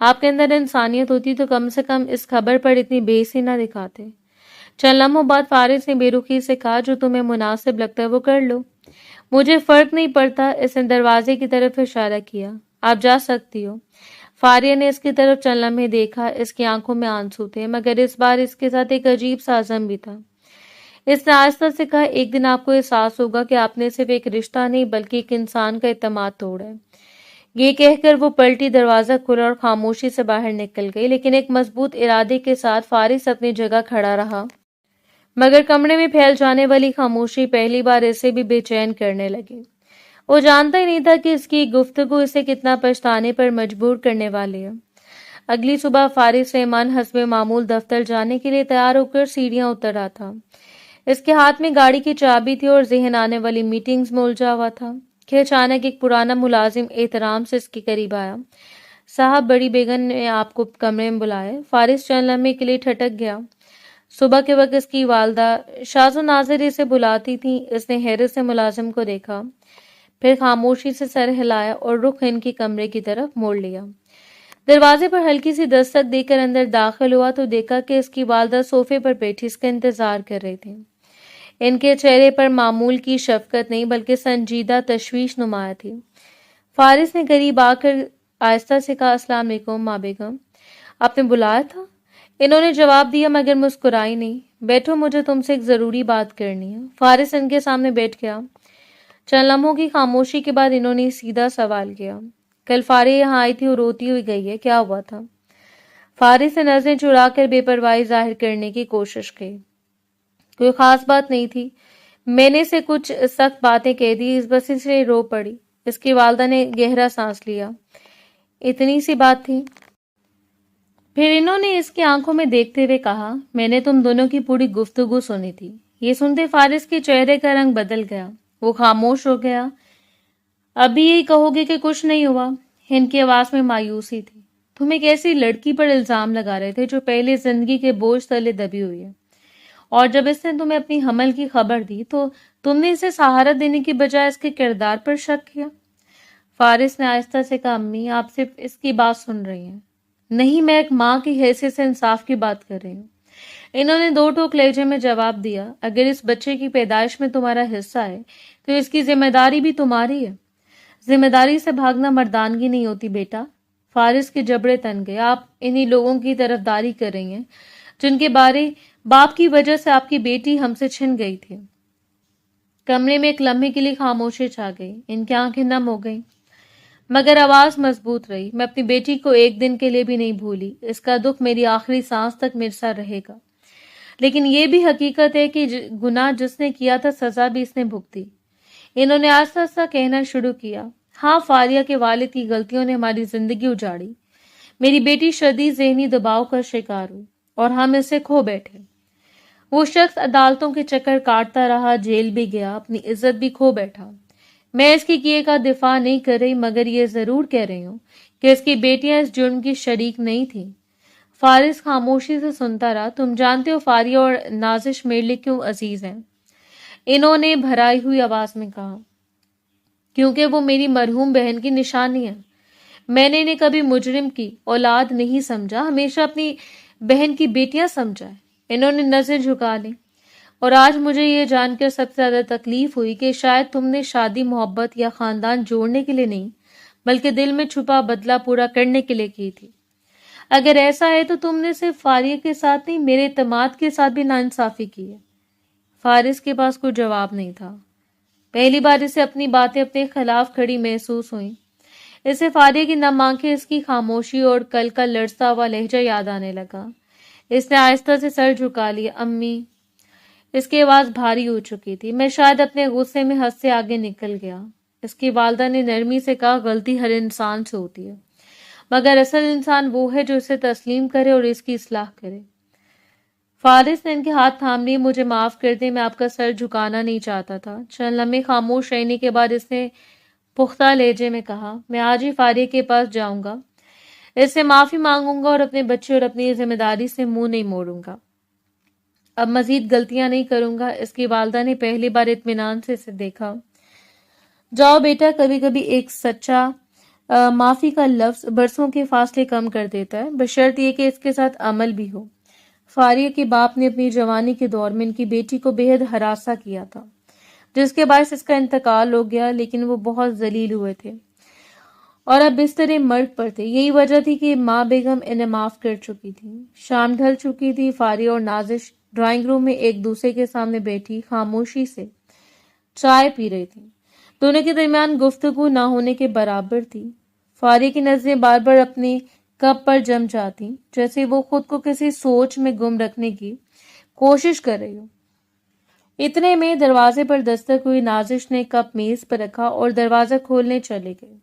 آپ کے اندر انسانیت ہوتی تو کم سے کم اس خبر پر اتنی بے حسی نہ دکھاتے۔ چند لمحوں بعد فارس نے بے رخی سے کہا، جو تمہیں مناسب لگتا ہے وہ کر لو، مجھے فرق نہیں پڑتا۔ اس نے دروازے کی طرف اشارہ کیا، آپ جا سکتی ہو۔ فارغ نے اس کی طرف چند لمحے دیکھا۔ اس کی آنکھوں میں آنسو تھے، مگر اس بار اس کے ساتھ ایک عجیب سا عزم بھی تھا۔ اس نے آہستہ سے کہا، ایک دن آپ کو احساس ہوگا کہ آپ نے صرف ایک رشتہ نہیں بلکہ ایک انسان کا اعتماد توڑا ہے۔ یہ کہہ کر وہ پلٹی، دروازہ کھلا اور خاموشی سے باہر نکل گئی، لیکن ایک مضبوط ارادے کے ساتھ۔ فارس اپنی جگہ کھڑا رہا، مگر کمرے میں پھیل جانے والی خاموشی پہلی بار اسے بھی بے چین کرنے لگی۔ وہ جانتا ہی نہیں تھا کہ اس کی گفتگو اسے کتنا پچھتانے پر مجبور کرنے والی ہے۔ اگلی صبح فارس رحمان حسب معمول دفتر جانے کے لیے تیار ہو کر سیڑھیاں اتر رہا تھا۔ اس کے ہاتھ میں گاڑی کی چابی تھی اور ذہن آنے والی میٹنگز میں الجھا ہوا تھا کہ اچانک ایک پرانا ملازم احترام سے اس کے قریب آیا۔ صاحب، بڑی بیگم نے آپ کو کمرے میں بلایا۔ فارس چند لمحے کے لیے ٹھٹک گیا۔ صبح کے وقت اس کی والدہ شاز و ناظر اسے بلاتی تھی۔ اس نے حیرت سے ملازم کو دیکھا، پھر خاموشی سے سر ہلایا اور رخ ان کی کمرے کی طرف موڑ لیا۔ دروازے پر ہلکی سی دستک دے کر اندر داخل ہوا تو دیکھا کہ اس کی والدہ صوفے پر بیٹھی اس کا انتظار کر رہی تھی۔ ان کے چہرے پر معمول کی شفقت نہیں بلکہ سنجیدہ تشویش نمایاں تھی۔ فارس نے قریب آ کر آہستہ سے کہا، السلام علیکم ماں بیگم، آپ نے بلایا تھا؟ انہوں نے جواب دیا مگر مسکرائی نہیں۔ بیٹھو، مجھے تم سے ایک ضروری بات کرنی ہے۔ فارس ان کے سامنے بیٹھ گیا۔ چند لمحوں کی خاموشی کے بعد انہوں نے سیدھا سوال کیا، کل فارغ یہاں آئی تھی اور روتی ہوئی گئی ہے، کیا ہوا تھا؟ فارس نے نظریں چرا کر بے پرواہی ظاہر کرنے کی کوشش کی، کوئی خاص بات نہیں تھی، میں نے اسے کچھ سخت باتیں کہہ دی، بس اس لیے رو پڑی۔ اس کی والدہ نے گہرا سانس لیا، اتنی سی بات تھی؟ پھر انہوں نے اس کی آنکھوں میں دیکھتے ہوئے کہا، میں نے تم دونوں کی پوری گفتگو سنی تھی۔ یہ سنتے فارس کے چہرے کا رنگ بدل گیا، وہ خاموش ہو گیا۔ ابھی یہی کہو گے کہ کچھ نہیں ہوا؟ ان کی آواز میں مایوسی تھی۔ تم ایک ایسی لڑکی پر الزام لگا رہے تھے جو پہلے زندگی کے بوجھ تلے دبی ہوئی ہے، اور جب اس نے تمہیں اپنی حمل کی خبر دی تو تم نے اسے سہارا دینے کی بجائے اس کے کردار پر شک کیا۔ فارس نے آہستہ سے کہا، امی آپ صرف اس کی بات سن رہی ہیں۔ نہیں، میں ایک ماں کی حیثیت سے انصاف کی بات کر رہی ہوں۔ انہوں نے دو ٹوک لہجے میں جواب دیا، اگر اس بچے کی پیدائش میں تمہارا حصہ ہے تو اس کی ذمہ داری بھی تمہاری ہے۔ ذمہ داری سے بھاگنا مردانگی نہیں ہوتی بیٹا۔ فارس کے جبڑے تن گئے۔ آپ انہی لوگوں کی طرفداری کر رہی ہیں جن کے بارے باپ کی وجہ سے آپ کی بیٹی ہم سے چھن گئی تھی۔ کمرے میں ایک لمحے کے لیے خاموشی چھا گئی۔ ان کی آنکھیں نم ہو گئیں، مگر آواز مضبوط رہی۔ میں اپنی بیٹی کو ایک دن کے لیے بھی نہیں بھولی۔ اس کا دکھ میری آخری سانس تک میرے ساتھ رہے گا۔ لیکن یہ بھی حقیقت ہے کہ گناہ جس نے کیا تھا سزا بھی اس نے بھگتی۔ انہوں نے آہستہ آہستہ کہنا شروع کیا، ہاں فاریہ کے والد کی غلطیوں نے ہماری زندگی اجاڑی۔ میری بیٹی شدید ذہنی دباؤ کا شکار ہوئی اور ہم اسے کھو بیٹھے۔ وہ شخص عدالتوں کے چکر کاٹتا رہا، جیل بھی گیا، اپنی عزت بھی کھو بیٹھا۔ میں اس کے کیے کا دفاع نہیں کر رہی، مگر یہ ضرور کہہ رہی ہوں کہ اس کی بیٹیاں اس جرم کی شریک نہیں تھیں۔ فارس خاموشی سے سنتا رہا۔ تم جانتے ہو فاریہ اور نازش میرے لیے کیوں عزیز ہیں؟ انہوں نے بھرائی ہوئی آواز میں کہا، کیونکہ وہ میری مرحوم بہن کی نشانی ہے۔ میں نے انہیں کبھی مجرم کی اولاد نہیں سمجھا، ہمیشہ اپنی بہن کی بیٹیاں سمجھا ہے۔ انہوں نے نظر جھکا لی۔ اور آج مجھے یہ جان کر سب سے زیادہ تکلیف ہوئی کہ شاید تم نے شادی محبت یا خاندان جوڑنے کے لیے نہیں، بلکہ دل میں چھپا بدلہ پورا کرنے کے لیے کی تھی۔ اگر ایسا ہے تو تم نے صرف فاریہ کے ساتھ نہیں، میرے اعتماد کے ساتھ بھی ناانصافی کی ہے۔ فارس کے پاس کوئی جواب نہیں تھا۔ پہلی بار اسے اپنی باتیں اپنے خلاف کھڑی محسوس ہوئیں۔ اسے فاریہ کی نم آنکھیں، اس کی خاموشی اور کل کا لرزتا ہوا لہجہ یاد آنے لگا۔ اس نے آہستہ سے سر جھکا لیا۔ امی، اس کی آواز بھاری ہو چکی تھی۔ میں شاید اپنے غصے میں حد سے آگے نکل گیا۔ اس کی والدہ نے نرمی سے کہا، غلطی ہر انسان سے ہوتی ہے، مگر اصل انسان وہ ہے جو اسے تسلیم کرے اور اس کی اصلاح کرے۔ فارس نے ان کے ہاتھ تھام لیے۔ مجھے معاف کر دیں، میں آپ کا سر جھکانا نہیں چاہتا تھا۔ چند لمحے خاموش رہنے کے بعد اس نے پختہ لہجے میں کہا، میں آج ہی فاریہ کے پاس جاؤں گا، اس سے معافی مانگوں گا اور اپنے بچے اور اپنی ذمہ داری سے منہ نہیں موڑوں گا۔ اب مزید غلطیاں نہیں کروں گا۔ اس کی والدہ نے پہلی بار اطمینان سے اسے دیکھا۔ جاؤ بیٹا، کبھی کبھی ایک سچا معافی کا لفظ برسوں کے فاصلے کم کر دیتا ہے، بشرط یہ کہ اس کے ساتھ عمل بھی ہو۔ فاریہ کے باپ نے اپنی جوانی کے دور میں ان کی بیٹی کو بے حد ہراساں کیا تھا، جس کے باعث اس کا انتقال ہو گیا، لیکن وہ بہت ذلیل ہوئے تھے اور اب بستر مرگ پر تھے۔ یہی وجہ تھی کہ ماں بیگم انہیں معاف کر چکی تھی۔ شام ڈھل چکی تھی۔ فاریہ اور نازش ڈرائنگ روم میں ایک دوسرے کے سامنے بیٹھی خاموشی سے چائے پی رہی تھی۔ دونوں کے درمیان گفتگو نہ ہونے کے برابر تھی۔ فاریہ کی نظریں بار بار اپنی کپ پر جم جاتی، جیسے وہ خود کو کسی سوچ میں گم رکھنے کی کوشش کر رہی ہو۔ اتنے میں دروازے پر دستک ہوئی۔ نازش نے کپ میز پر رکھا اور دروازہ کھولنے چلے گئے۔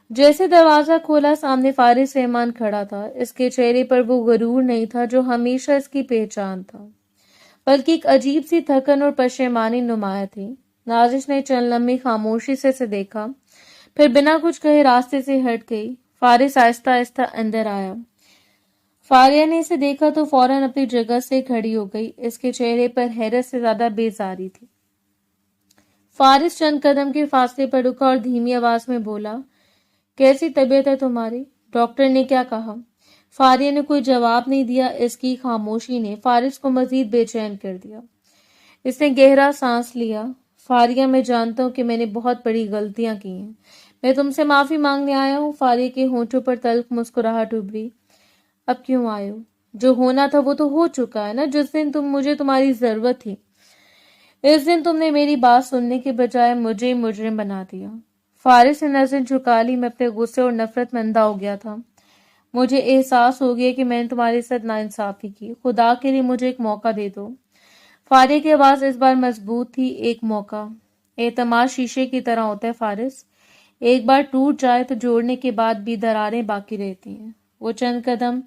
جیسے دروازہ کھولا، سامنے فارس رحمان کھڑا تھا۔ اس کے چہرے پر وہ غرور نہیں تھا جو ہمیشہ اس کی پہچان تھا، بلکہ ایک عجیب سی تھکن اور پشیمانی نمایاں تھی۔ نازش نے چند لمحے خاموشی سے اسے دیکھا، پھر بنا کچھ کہے راستے سے ہٹ گئی۔ فارس آہستہ آہستہ اندر آیا۔ فاریہ نے اسے دیکھا تو فوراً اپنی جگہ سے کھڑی ہو گئی۔ اس کے چہرے پر حیرت سے زیادہ بیزاری تھی۔ فارس چند قدم کے فاصلے پر رکا اور دھیمی آواز میں بولا، کیسی طبیعت ہے تمہاری؟ ڈاکٹر نے کیا کہا؟ فاریہ نے کوئی جواب نہیں دیا۔ اس کی خاموشی نے فارس کو مزید بے چین کر دیا۔ اس نے گہرا سانس لیا۔ فاریہ، میں جانتا ہوں کہ میں نے بہت بڑی غلطیاں کی ہیں، میں تم سے معافی مانگنے آیا ہوں۔ فاریہ کے ہونٹوں پر تلخ مسکراہٹ ابھری۔ اب کیوں آئے ہو؟ جو ہونا تھا وہ تو ہو چکا ہے نا۔ جس دن مجھے تمہاری ضرورت تھی، اس دن تم نے میری بات سننے کے بجائے مجھے مجرم بنا دیا۔ فارس نے نظر جھکا لی۔ میں اپنے غصے اور نفرت میں اندھا ہو گیا تھا۔ مجھے احساس ہو گیا کہ میں نے تمہارے ساتھ ناانصافی کی۔ خدا کے لیے مجھے ایک موقع دے دو۔ فاریہ کی آواز اس بار مضبوط تھی۔ ایک موقع؟ اعتماد شیشے کی طرح ہوتا ہے فارس، ایک بار ٹوٹ جائے تو جوڑنے کے بعد بھی دراریں باقی رہتی ہیں۔ وہ چند قدم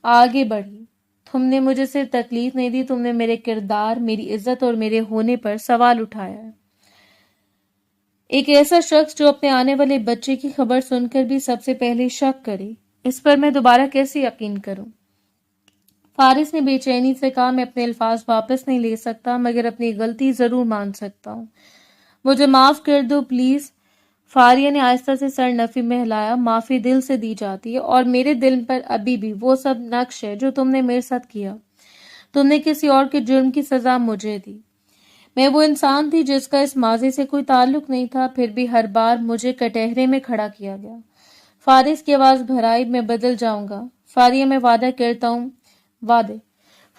آگے بڑھی۔ تم نے مجھے صرف تکلیف نہیں دی، تم نے میرے کردار، میری عزت اور میرے ہونے پر سوال اٹھایا ہے۔ ایک ایسا شخص جو اپنے آنے والے بچے کی خبر سن کر بھی سب سے پہلے شک کرے، اس پر میں دوبارہ کیسے یقین کروں؟ فارس نے بے چینی سے کہا، میں اپنے الفاظ واپس نہیں لے سکتا مگر اپنی غلطی ضرور مان سکتا ہوں، مجھے معاف کر دو پلیز۔ فاریہ نے آہستہ سے سر نفی میں ہلایا، معافی دل سے دی جاتی ہے اور میرے دل پر ابھی بھی وہ سب نقش ہے جو تم نے میرے ساتھ کیا۔ تم نے کسی اور کے جرم کی سزا مجھے دی۔ میں وہ انسان تھی جس کا اس ماضی سے کوئی تعلق نہیں تھا، پھر بھی ہر بار مجھے کٹہرے میں کھڑا کیا گیا۔ فارس کی آواز بھرائی، میں بدل جاؤں گا فاریہ، میں وعدہ کرتا ہوں۔ وعدے؟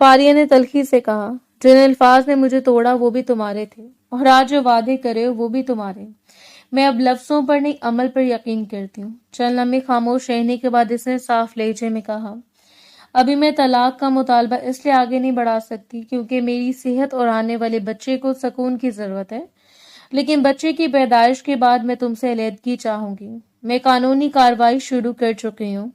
فاریہ نے تلخی سے کہا، جن الفاظ نے مجھے توڑا وہ بھی تمہارے تھے، اور آج جو وعدے کرے ہو وہ بھی تمہارے۔ میں اب لفظوں پر نہیں عمل پر یقین کرتی ہوں۔ چند لمحے خاموش رہنے کے بعد اس نے صاف لہجے میں کہا، ابھی میں طلاق کا مطالبہ اس لیے آگے نہیں بڑھا سکتی کیونکہ میری صحت اور آنے والے بچے کو سکون کی ضرورت ہے، لیکن بچے کی پیدائش کے بعد میں تم سے علیحدگی چاہوں گی۔ میں قانونی کارروائی شروع کر چکی ہوں۔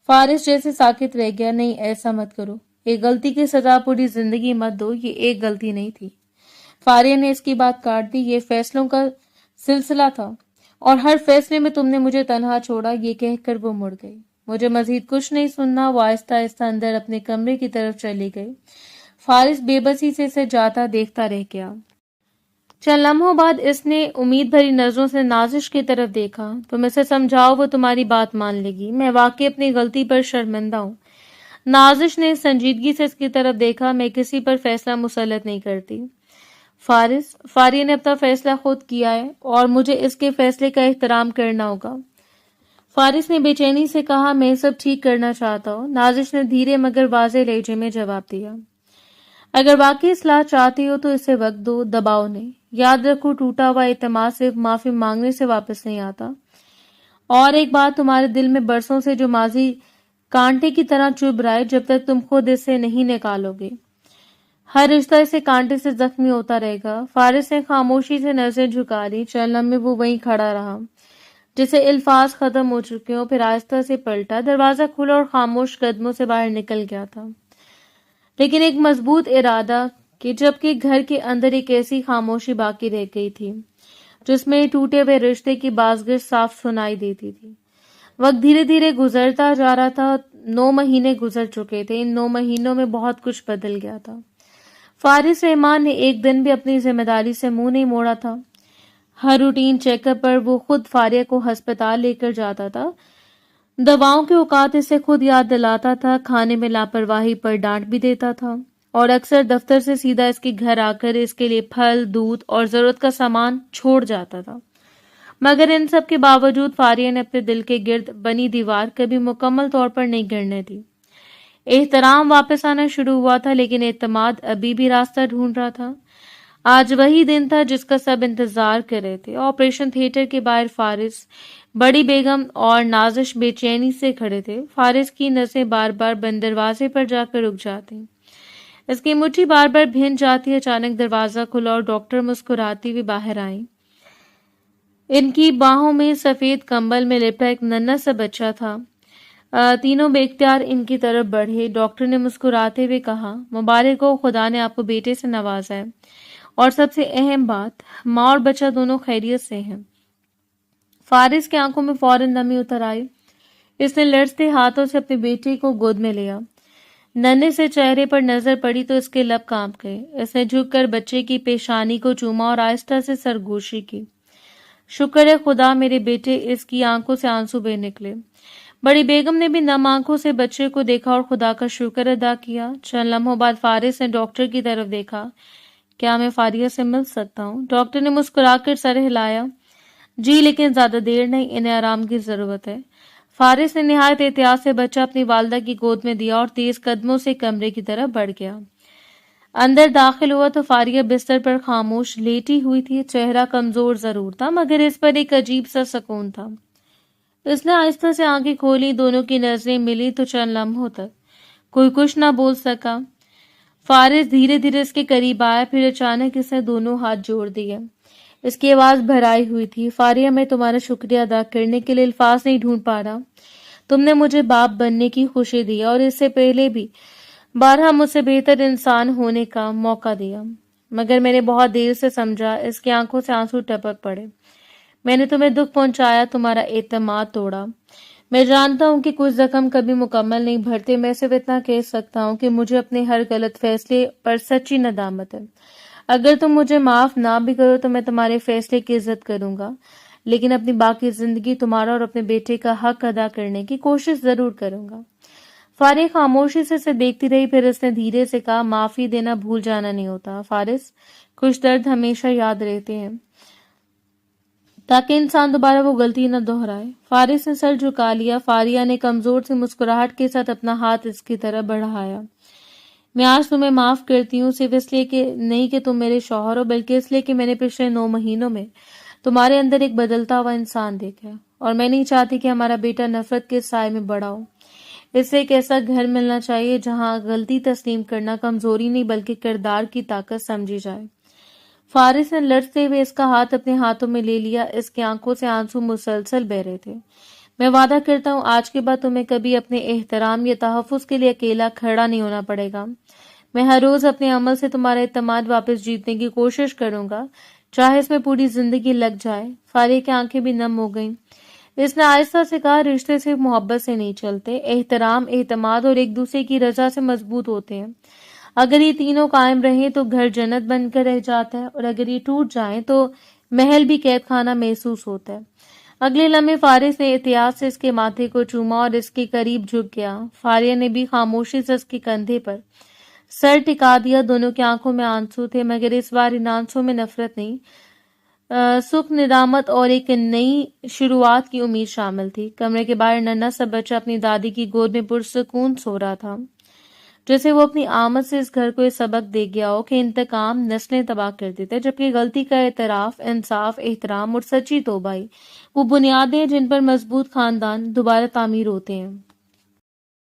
فارس جیسے ساکت رہ گیا، نہیں ایسا مت کرو، ایک غلطی کی سزا پوری زندگی مت دو، یہ ایک غلطی نہیں تھی۔ فاریہ نے اس کی بات کاٹ دی، یہ فیصلوں کا سلسلہ تھا اور ہر فیصلے میں تم نے مجھے تنہا چھوڑا، یہ کہہ کر وہ مڑ گئی۔ مجھے مزید کچھ نہیں سننا، وہ آہستہ آہستہ اندر اپنے کمرے کی طرف چلی گئی۔ فارس بے بسی سے اسے جاتا دیکھتا رہ گیا۔ چند لمحوں بعد اس نے امید بھری نظروں سے نازش کی طرف دیکھا، تم اسے سمجھاؤ وہ تمہاری بات مان لے گی، میں واقعی اپنی غلطی پر شرمندہ ہوں۔ نازش نے سنجیدگی سے اس کی طرف دیکھا، میں کسی پر فیصلہ مسلط نہیں کرتی۔ فاریہ نے اپنا فیصلہ خود کیا ہے اور مجھے اس کے فیصلے کا احترام کرنا ہوگا۔ فارس نے بے چینی سے کہا، میں سب ٹھیک کرنا چاہتا ہوں۔ نازش نے دھیرے مگر واضح لہجے میں جواب دیا، اگر واقعی اصلاح چاہتی ہو تو اسے وقت دو، دباؤ نہیں۔ یاد رکھو، ٹوٹا ہوا اعتماد صرف معافی مانگنے سے واپس نہیں آتا۔ اور ایک بات، تمہارے دل میں برسوں سے جو ماضی کانٹے کی طرح چبھ رہا ہے، جب تک تم خود اسے نہیں نکالو گے، ہر رشتہ اسے کانٹے سے زخمی ہوتا رہے گا۔ فارس نے خاموشی سے نظر جھکا لی، چند لمحے وہ وہیں کھڑا رہا جسے الفاظ ختم ہو چکے ہوں، پھر آہستہ سے پلٹا، دروازہ کھلا اور خاموش قدموں سے باہر نکل گیا تھا، لیکن ایک مضبوط ارادہ کہ جبکہ گھر کے اندر ایک ایسی خاموشی باقی رہ گئی تھی جس میں ٹوٹے ہوئے رشتے کی بازگشت صاف سنائی دیتی تھی۔ وقت دھیرے دھیرے گزرتا جا رہا تھا، 9 مہینے گزر چکے تھے، ان 9 مہینوں میں بہت کچھ بدل گیا تھا۔ فارس رحمان نے ایک دن بھی اپنی ذمہ داری سے منہ نہیں موڑا تھا۔ ہر روٹین چیک اپ پر وہ خود فاریہ کو ہسپتال لے کر جاتا تھا، دواؤں کے اوقات اسے خود یاد دلاتا تھا، کھانے میں لاپرواہی پر ڈانٹ بھی دیتا تھا، اور اکثر دفتر سے سیدھا اس کے گھر آ کر اس کے لیے پھل، دودھ اور ضرورت کا سامان چھوڑ جاتا تھا۔ مگر ان سب کے باوجود فاریہ نے اپنے دل کے گرد بنی دیوار کبھی مکمل طور پر نہیں گرنے دی۔ احترام واپس آنا شروع ہوا تھا، لیکن اعتماد ابھی بھی راستہ ڈھونڈ رہا تھا۔ آج وہی دن تھا جس کا سب انتظار کر رہے تھے۔ آپریشن تھیٹر کے باہر فارس، بڑی بیگم اور نازش بے چینی سے کھڑے تھے۔ فارس کی نظریں بار بار بند دروازے پر جا کر رک جاتی، اس کی مٹھی بار بار بھن جاتی۔ اچانک دروازہ کھلا اور ڈاکٹر مسکراتی ہوئی باہر آئیں۔ ان کی باہوں میں سفید کمبل میں لپٹا ایک ننھا سا بچہ تھا۔ تینوں بے اختیار ان کی طرف بڑھے۔ ڈاکٹر نے مسکراتے ہوئے کہا، مبارک ہو، خدا نے آپ کو بیٹے سے نوازا ہے، اور سب سے اہم بات، ماں اور بچہ دونوں خیریت سے ہیں۔ فارس کی آنکھوں میں فوراً نمی اتر آئی، اس نے لرزتے ہاتھوں سے اپنے بیٹے کو گود میں لیا۔ ننھے سے چہرے پر نظر پڑی تو اس کے لب کانپ گئے۔ اس نے جھک کر بچے کی پیشانی کو چوما اور آہستہ سے سرگوشی کی۔ شکر ہے خدا، میرے بیٹے، اس کی آنکھوں سے آنسو بہہ نکلے۔ بڑی بیگم نے بھی نم آنکھوں سے بچے کو دیکھا اور خدا کا شکر ادا کیا۔ چند لمحوں بعد فارس نے ڈاکٹر کی طرف دیکھا، کیا میں فاریہ سے مل سکتا ہوں؟ ڈاکٹر نے مسکرا کر سر ہلایا، جی، لیکن زیادہ دیر نہیں، انہیں آرام کی ضرورت ہے۔ فارس نے نہایت احتیاط سے بچہ اپنی والدہ کی گود میں دیا اور تیز قدموں سے کمرے کی طرف بڑھ گیا۔ اندر داخل ہوا تو فاریہ بستر پر خاموش لیٹی ہوئی تھی، چہرہ کمزور ضرور تھا مگر اس پر ایک عجیب سا سکون تھا۔ اس نے آہستہ سے آنکھیں کھولی، دونوں کی نظریں ملی تو چند لمحوں تک کوئی کچھ نہ بول سکا۔ فارس دھیرے دھیرے اس کے قریب آیا، پھر اچانک اس نے دونوں ہاتھ جوڑ دیے۔ اس کی آواز بھرائی ہوئی تھی، فاریہ، میں تمہارا شکریہ ادا کرنے کے لیے الفاظ نہیں ڈھونڈ پا رہا۔ تم نے مجھے باپ بننے کی خوشی دی اور اس سے پہلے بھی بارہا مجھ سے بہتر انسان ہونے کا موقع دیا، مگر میں نے بہت دیر سے سمجھا۔ اس کی آنکھوں سے آنسو ٹپک پڑے۔ میں نے تمہیں دکھ پہنچایا، تمہارا اعتماد توڑا، میں جانتا ہوں کہ کچھ زخم کبھی مکمل نہیں بھرتے. میں صرف اتنا کہہ سکتا ہوں کہ مجھے اپنے ہر غلط فیصلے پر سچی ندامت ہے. اگر تم مجھے معاف نہ بھی کرو تو میں تمہارے فیصلے کی عزت کروں گا، لیکن اپنی باقی زندگی تمہارا اور اپنے بیٹے کا حق ادا کرنے کی کوشش ضرور کروں گا. فارغ خاموشی سے اسے دیکھتی رہی. پھر اس نے دھیرے سے کہا، معافی دینا بھول جانا نہیں ہوتا فارس، کچھ درد ہمیشہ یاد رہتے ہیں تاکہ انسان دوبارہ وہ غلطی نہ دہرائے. فارس نے سر جھکا لیا. فاریہ نے کمزور سی مسکراہٹ کے ساتھ اپنا ہاتھ اس کی طرف بڑھایا. میں آج تمہیں معاف کرتی ہوں، صرف اس لیے کہ نہیں کہ تم میرے شوہر ہو، بلکہ اس لیے کہ میں نے پچھلے 9 مہینوں میں تمہارے اندر ایک بدلتا ہوا انسان دیکھا، اور میں نہیں چاہتی کہ ہمارا بیٹا نفرت کے سائے میں بڑا ہو. اسے ایک ایسا گھر ملنا چاہیے جہاں غلطی تسلیم کرنا کمزوری نہیں بلکہ کردار کی طاقت سمجھی جائے. فارس نے لڑتے ہوئے اس کا ہاتھ اپنے ہاتھوں میں لے لیا. اس کی آنکھوں سے آنسو مسلسل بہ رہے تھے. میں وعدہ کرتا ہوں آج کے بعد تمہیں کبھی اپنے احترام یا تحفظ کے لیے اکیلا کھڑا نہیں ہونا پڑے گا. میں ہر روز اپنے عمل سے تمہارا اعتماد واپس جیتنے کی کوشش کروں گا، چاہے اس میں پوری زندگی لگ جائے. فارغ کی آنکھیں بھی نم ہو گئیں. اس نے آہستہ سے کہا، رشتے صرف محبت سے نہیں چلتے، احترام، اعتماد اور ایک دوسرے کی رضا سے مضبوط ہوتے ہیں. اگر یہ تینوں قائم رہیں تو گھر جنت بن کر رہ جاتا ہے، اور اگر یہ ٹوٹ جائیں تو محل بھی قید خانہ محسوس ہوتا ہے. اگلے لمحے فارس نے احتیاط سے اس کے ماتھے کو چوما اور اس کے قریب جھک گیا. فاریہ نے بھی خاموشی سے اس کے کندھے پر سر ٹکا دیا. دونوں کی آنکھوں میں آنسو تھے، مگر اس بار ان آنسوں میں نفرت نہیں، سکھ، ندامت اور ایک نئی شروعات کی امید شامل تھی. کمرے کے باہر ننھا سا بچہ اپنی دادی کی گود میں پرسکون سو رہا تھا، جیسے وہ اپنی آمد سے اس گھر کو یہ سبق دے گیا ہو کہ انتقام نسلیں تباہ کر دیتے، جبکہ غلطی کا اعتراف، انصاف، احترام اور سچی توبہ ہی وہ بنیادیں ہیں جن پر مضبوط خاندان دوبارہ تعمیر ہوتے ہیں.